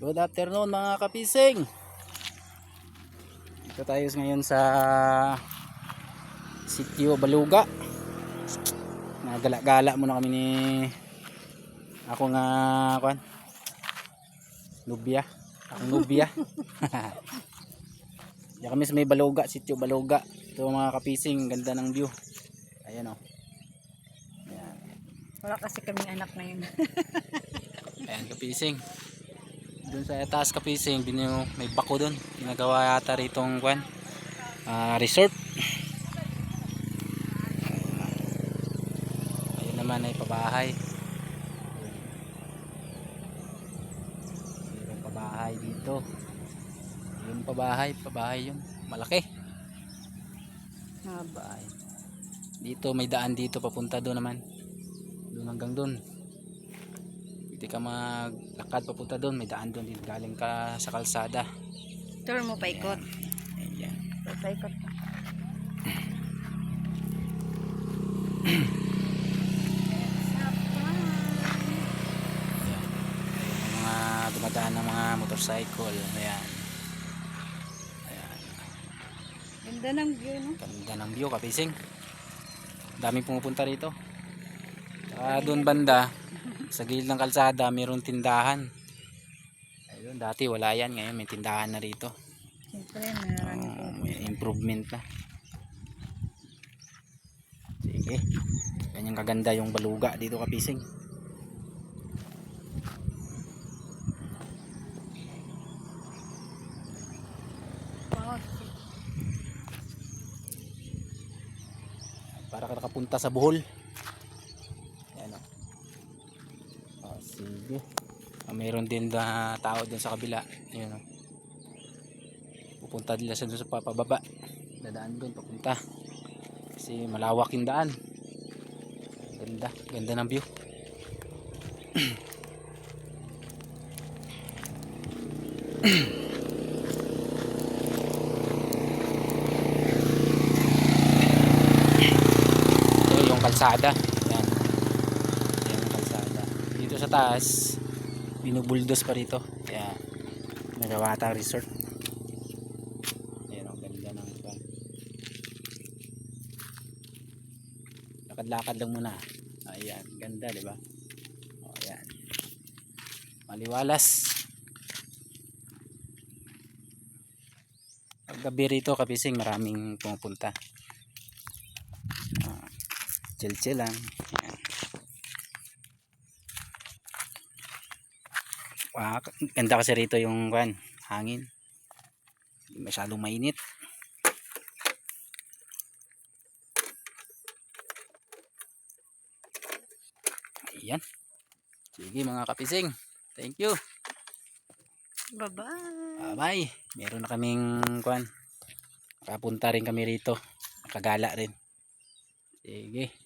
Good afternoon mga kapising. Dito tayo ngayon sa Sitio Baluga. Nagala-gala muna kami ni ako nga kuan. Nubya. Akong nubya. Diyan kami sa may Baluga, Sitio Baluga. Ito mga kapising, ganda ng view. Ayan oh. Ayan. Wala kasi kaming anak na yun. Ayan kapising. Doon sa taas kapising, may bako doon. Ginagawa yata ritong kuan, resort. Ayun naman ay pabahay. Mayroong pabahay dito. Yung pabahay yun. Malaki. Bahay. Dito may daan dito papunta doon naman. Doon hanggang doon. Pwede ka maglakad papunta doon, may daan doon, galing ka sa kalsada. Tour mo paikot. Ayan. Paikot. Mga dumadaan ng mga motorcycle. Ayan. Ganda ng view, no? Ganda ng view kapising. Daming pumupunta rito. Saka doon banda sa gilid ng kalsada mayroong tindahan. Ayun, dati wala yan, ngayon may tindahan na rito. Siyempre, maraming May improvement na. Sige. Ganyan kaganda yung Baluga dito kapising. Para ka nakapunta sa Bohol. Ayan o. Oh, sige. Mayroon din na tao dun sa kabila. Ayan o. Pupunta nila sa dun sa pababa. Dadaan dun papunta. Kasi malawak yung daan. Ganda. Ganda ng view. Kalsada. Yan. Yan ang kalsada. Dito sa taas, binubuldos pa rito. Kaya nagawata resort. Ayan ang ganda ng pan. Lakad-lakad lang muna. Ayan, ganda, di ba? O, ayan. Maliwalas. Paggabi rito, kapising, maraming pumupunta. Chill lang. Ayan. Wow, ganda kasi rito yung hangin. Hindi masyadong mainit. Ayan. Sige mga kapising. Thank you. Bye-bye. Bye-bye. Meron na kaming nakapunta rin kami rito. Nakagala rin. Sige.